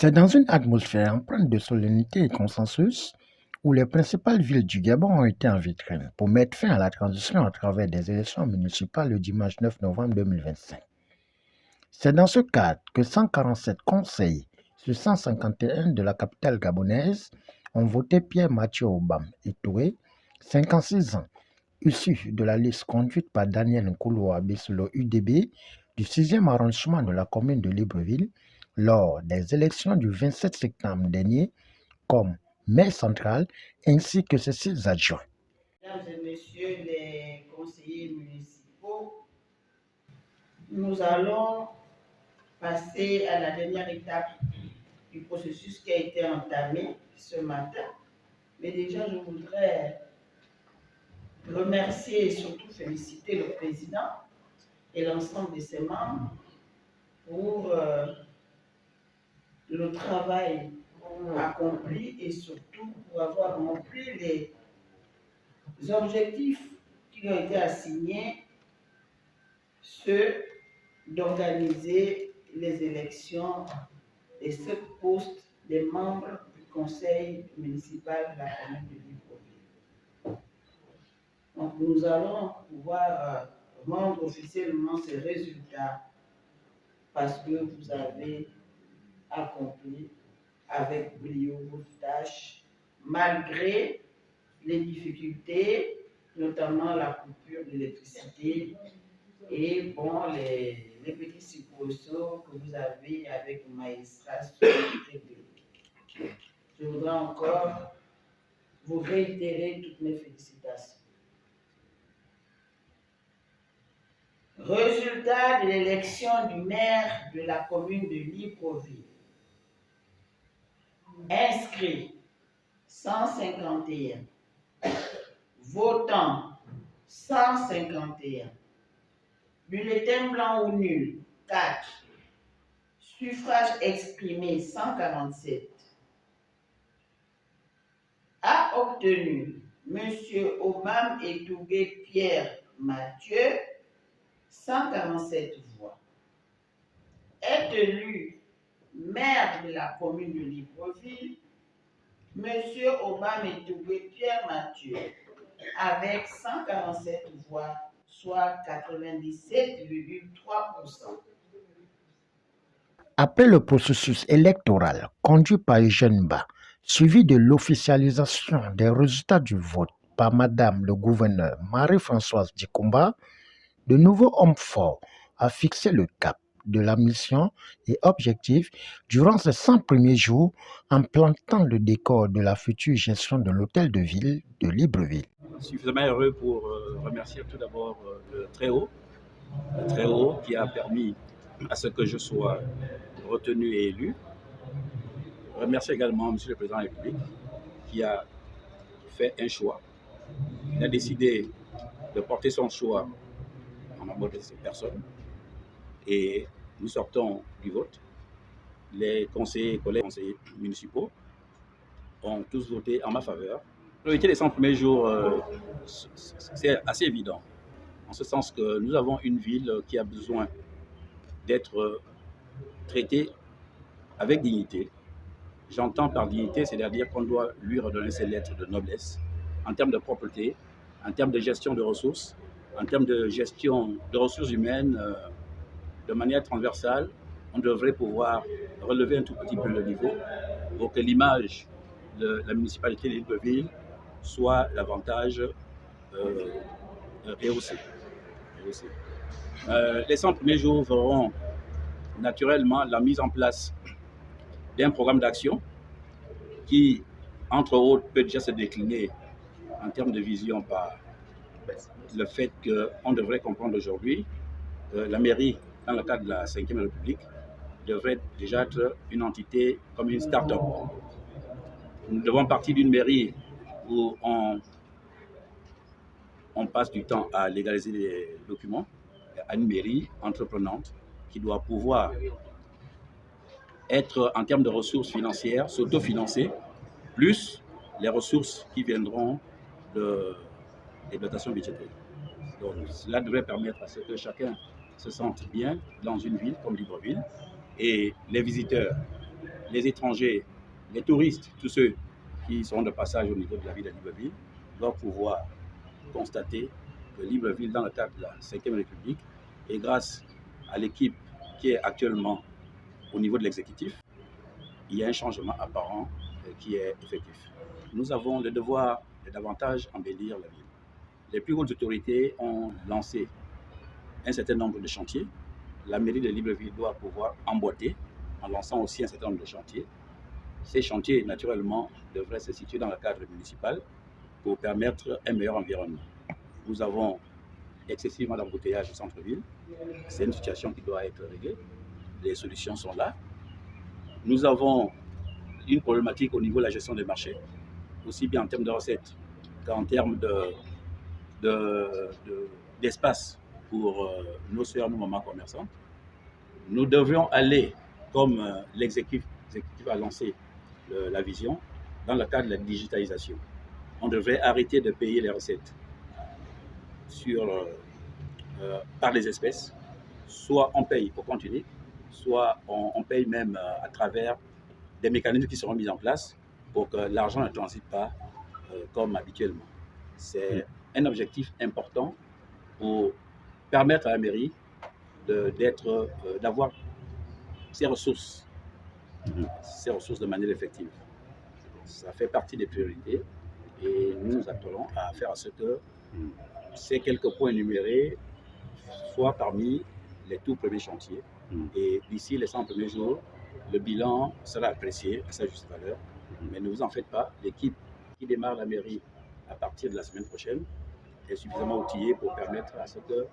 C'est dans une atmosphère empreinte de solennité et consensus où les principales villes du Gabon ont été en vitrine pour mettre fin à la transition à travers des élections municipales le dimanche 9 novembre 2025. C'est dans ce cadre que 147 conseils sur 151 de la capitale gabonaise ont voté Pierre Mathieu Obam Etoué, 56 ans, issu de la liste conduite par Daniel Nkouloa Bissolo UDB du 6e arrondissement de la commune de Libreville lors des élections du 27 septembre dernier comme maire central ainsi que ses 6 adjoints. Mesdames et messieurs les conseillers municipaux, nous allons passer à la dernière étape du processus qui a été entamé ce matin. Mais déjà, je voudrais remercier et surtout féliciter le président et l'ensemble de ses membres pour le travail accompli et surtout pour avoir rempli les objectifs qui ont été assignés, ceux d'organiser les élections des 7 postes des membres du conseil municipal de la commune de Libreville. Donc nous allons pouvoir rendre officiellement ces résultats parce que vous avez accompli avec brio vos tâches malgré les difficultés, notamment la coupure d'électricité et bon, les petits soubresauts que vous avez avec le magistrat sur le TV. Je voudrais encore vous réitérer toutes mes félicitations. Résultat de l'élection du maire de la commune de Libreville. Inscrits 151. Votants 151. Bulletin blanc ou nul 4. Suffrage exprimé 147. A obtenu M. Obam Etoué Pierre Mathieu 147 voix. Est élu maire de la commune de Libreville M. Obam Etoué Pierre Mathieu avec 147 voix, soit 97,3%. Après le processus électoral conduit par Eugène Ba, suivi de l'officialisation des résultats du vote par Madame le gouverneur Marie-Françoise Dikomba, de nouveaux hommes forts a fixé le cap de la mission et objectif durant ces 100 premiers jours en plantant le décor de la future gestion de l'hôtel de ville de Libreville. Suffisamment heureux pour remercier tout d'abord le Très-Haut qui a permis à ce que je sois retenu et élu. Remercier également M. le Président de la République qui a fait un choix. Il a décidé de porter son choix en mode de cette personne et nous sortons du vote. Les collègues conseillers municipaux ont tous voté en ma faveur. La priorité des 100 premiers jours, c'est assez évident, en ce sens que nous avons une ville qui a besoin d'être traitée avec dignité. J'entends par dignité, c'est-à-dire qu'on doit lui redonner ses lettres de noblesse en termes de propreté, en termes de gestion de ressources, en termes de gestion de ressources humaines de manière transversale. On devrait pouvoir relever un tout petit peu le niveau pour que l'image de la municipalité de Libreville soit davantage rehaussée. Les 100 premiers jours verront naturellement la mise en place d'un programme d'action qui, entre autres, peut déjà se décliner en termes de vision par le fait qu'on devrait comprendre aujourd'hui que la mairie, dans le cadre de la 5e République, devrait déjà être une entité comme une start-up. Nous devons partir d'une mairie où on passe du temps à légaliser les documents, à une mairie entreprenante qui doit pouvoir être, en termes de ressources financières, s'autofinancer, plus les ressources qui viendront des dotations budgétaires. Donc, cela devrait permettre à ce que chacun se sente bien dans une ville comme Libreville et les visiteurs les étrangers, les touristes, tous ceux qui sont de passage au niveau de la ville de Libreville, doivent pouvoir constater que Libreville, dans le cadre de la 5e République, et grâce à l'équipe qui est actuellement au niveau de l'exécutif, il y a un changement apparent qui est effectif. Nous avons le devoir de davantage embellir la ville. Les plus hautes autorités ont lancé un certain nombre de chantiers. La mairie de Libreville doit pouvoir emboîter en lançant aussi un certain nombre de chantiers. Ces chantiers, naturellement, devraient se situer dans le cadre municipal pour permettre un meilleur environnement. Nous avons excessivement d'embouteillage au centre-ville. C'est une situation qui doit être réglée. Les solutions sont là. Nous avons une problématique au niveau de la gestion des marchés, aussi bien en termes de recettes qu'en termes d'espace pour nos sœurs, nos mamans commerçantes. Nous devions aller, comme l'exécutif a lancé la vision, dans le cadre de la digitalisation. On devrait arrêter de payer les recettes par les espèces. Soit on paye au compte unique, soit on paye même à travers des mécanismes qui seront mis en place pour que l'argent ne transite pas comme habituellement. C'est un objectif important pour permettre à la mairie d'avoir ses ressources de manière effective. Ça fait partie des priorités et nous nous attelons à faire à ce que ces quelques points énumérés soient parmi les tout premiers chantiers. Et d'ici les 100 premiers jours, le bilan sera apprécié à sa juste valeur. Mais ne vous en faites pas, l'équipe qui démarre la mairie à partir de la semaine prochaine est suffisamment outillée pour permettre à ce que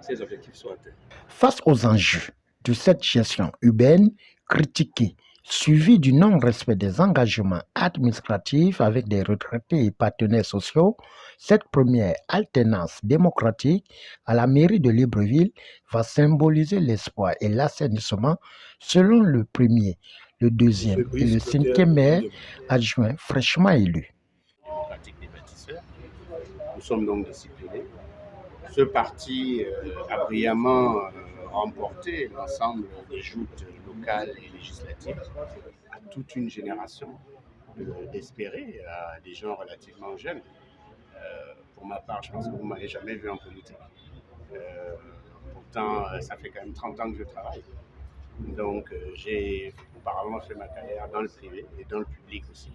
ces objectifs soient atteints. Face aux enjeux de cette gestion urbaine critiquée, suivie du non-respect des engagements administratifs avec des retraités et partenaires sociaux, cette première alternance démocratique à la mairie de Libreville va symboliser l'espoir et l'assainissement selon le premier, le deuxième et le cinquième maire adjoint fraîchement élus. Démocratique des bâtisseurs. Nous sommes donc disciplinés. Ce parti a brillamment remporté l'ensemble des joutes locales et législatives à toute une génération d'espérer, à des gens relativement jeunes. Pour ma part, je pense que vous ne m'avez jamais vu en politique. Pourtant, ça fait quand même 30 ans que je travaille. Donc, j'ai auparavant fait ma carrière dans le privé et dans le public aussi.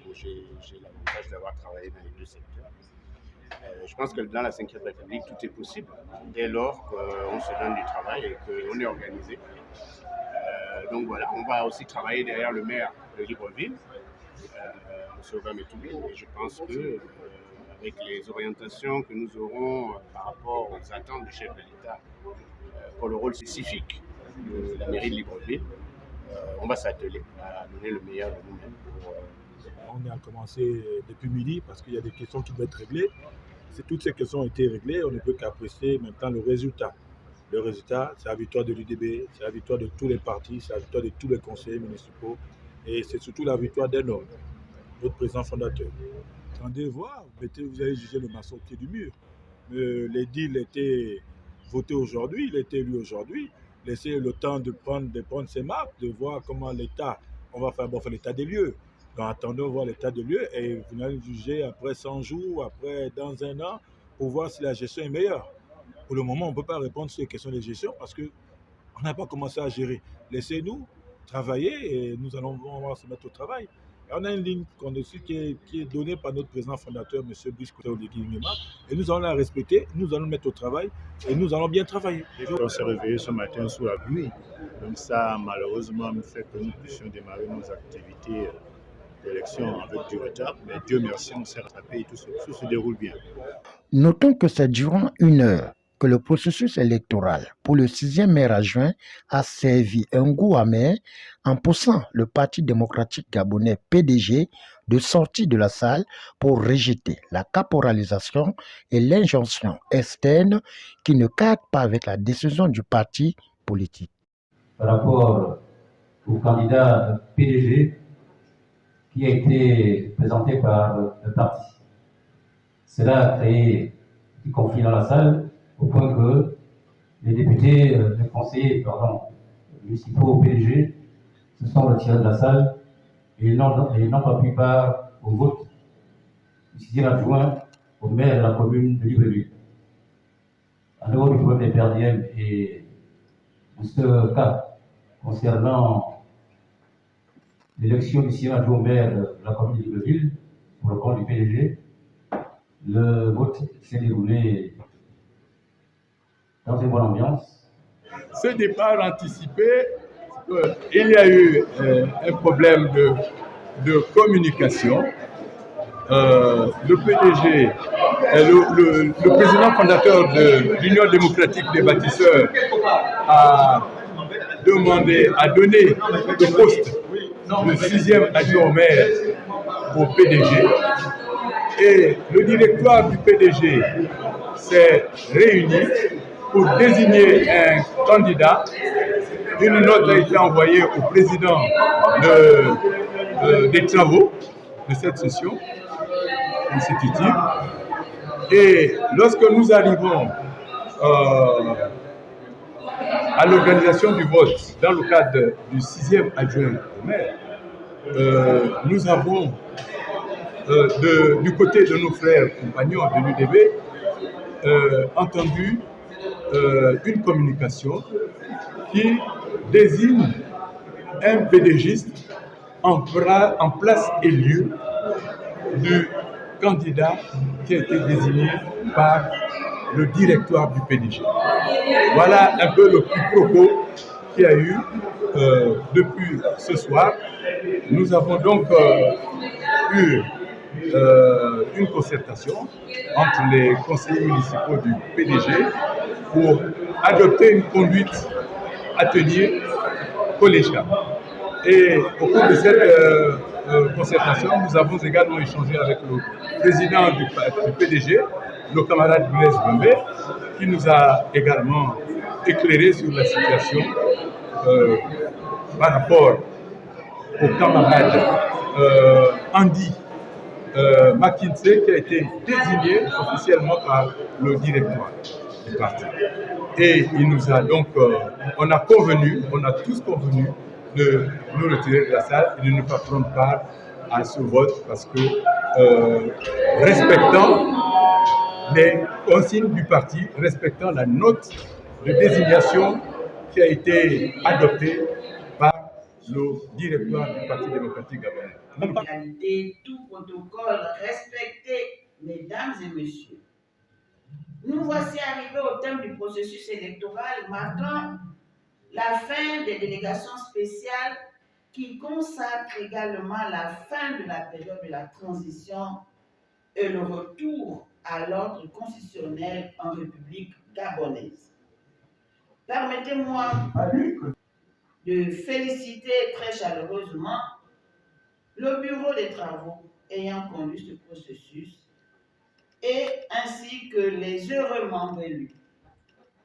Donc, j'ai l'avantage d'avoir travaillé dans les deux secteurs. Je pense que dans la 5e République, tout est possible dès lors qu'on se donne du travail et qu'on est organisé. Donc voilà, on va aussi travailler derrière le maire de Libreville, M. Obametoubi, et je pense que avec les orientations que nous aurons par rapport aux attentes du chef de l'État pour le rôle spécifique de la mairie de Libreville, on va s'atteler à donner le meilleur de nous-mêmes. On a commencé depuis midi parce qu'il y a des questions qui doivent être réglées. Si toutes ces questions ont été réglées, on ne peut qu'apprécier maintenant le résultat. Le résultat, c'est la victoire de l'UDB, c'est la victoire de tous les partis, c'est la victoire de tous les conseillers municipaux et c'est surtout la victoire d'un homme, notre président fondateur. Attendez voir, vous allez juger le maçon au pied du mur. L'édile était voté aujourd'hui, il a été élu aujourd'hui. Laissez le temps de prendre ses marques, de voir comment l'État, on va faire l'état des lieux. Donc attendons voir l'état des lieux et vous allez juger après 100 jours, après dans un an, pour voir si la gestion est meilleure. Pour le moment, on ne peut pas répondre sur les questions de gestion parce qu'on n'a pas commencé à gérer. Laissez-nous travailler et nous allons se mettre au travail. Et on a une ligne qui est donnée par notre président fondateur, M. Brice Koteolegui-Nguema, et nous allons la respecter, nous allons mettre au travail et nous allons bien travailler. On s'est réveillé ce matin sous la pluie, donc ça malheureusement fait que nous puissions démarrer nos activités d'élection avec du retard, mais Dieu merci, on s'est rattrapé et tout se déroule bien. Notons que c'est durant une heure que le processus électoral pour le 6e maire adjoint a servi un goût amer en poussant le Parti démocratique gabonais PDG de sortir de la salle pour rejeter la caporalisation et l'injonction externe qui ne cadre pas avec la décision du parti politique. Par rapport au candidat PDG qui a été présenté par le parti. Cela a créé du conflit dans la salle au point que les députés, les conseillers municipaux PDG se sont retirés de la salle et n'ont pas pris part au vote du 6e adjoint au maire de la commune de Libreville. En dehors du problème des perdièmes et de ce cas concernant l'élection du 6e adjoint au maire de la commune de Libreville pour le compte du PDG, le vote s'est déroulé dans une bonne ambiance. Ce départ anticipé, il y a eu un problème de communication. Le PDG, le président fondateur de l'Union démocratique des bâtisseurs a donné le poste de 6e adjoint au maire au PDG. Et le directoire du PDG s'est réuni pour désigner un candidat. Une note a été envoyée au président des travaux de cette session constitutive. Et lorsque nous arrivons à l'organisation du vote dans le cadre du 6e adjoint au maire, nous avons du côté de nos frères compagnons de l'UDB entendu une communication qui désigne un PDGiste en place et lieu du candidat qui a été désigné par le directoire du PDG. Voilà un peu le quiproquo qu'il y a eu depuis ce soir. Nous avons donc eu une concertation entre les conseillers municipaux du PDG pour adopter une conduite atelier collégial. Et au cours de cette concertation, nous avons également échangé avec le président du PDG, le camarade Blaise Bombé, qui nous a également éclairé sur la situation par rapport au camarade Andy McKinsey, qui a été désigné officiellement par le directoire du parti. Et il nous a donc, on a tous convenu de nous retirer de la salle et de ne pas prendre part à ce vote parce que, respectant les consignes du parti, respectant la note de désignation qui a été adoptée par le directoire du Parti démocratique gabonais. Légalité, tout protocole respecté, mesdames et messieurs. Nous voici arrivés au terme du processus électoral marquant la fin des délégations spéciales qui consacre également la fin de la période de la transition et le retour à l'ordre constitutionnel en République gabonaise. Permettez-moi de féliciter très chaleureusement le bureau des travaux ayant conduit ce processus et ainsi que les heureux membres élus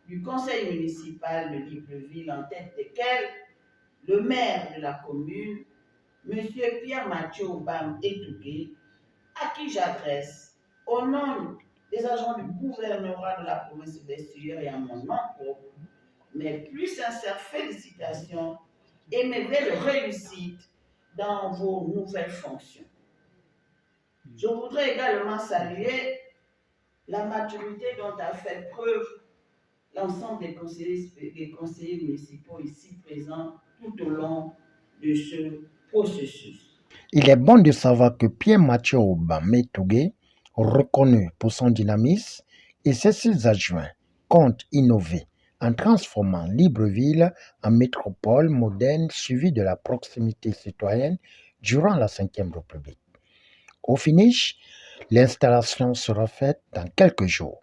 du conseil municipal de Libreville, en tête desquels le maire de la commune, M. Pierre-Mathieu Obam Etougué, à qui j'adresse, au nom des agents du gouvernorat de la province de l'Esturière et à mon nom propre, mes plus sincères félicitations et mes belles réussites dans vos nouvelles fonctions. Je voudrais également saluer la maturité dont a fait preuve l'ensemble des conseillers municipaux ici présents tout au long de ce processus. Il est bon de savoir que Pierre-Mathieu Obam Etougué, reconnu pour son dynamisme, et ses 6 adjoints comptent innover en transformant Libreville en métropole moderne suivie de la proximité citoyenne durant la Ve République. Au finish, l'installation sera faite dans quelques jours.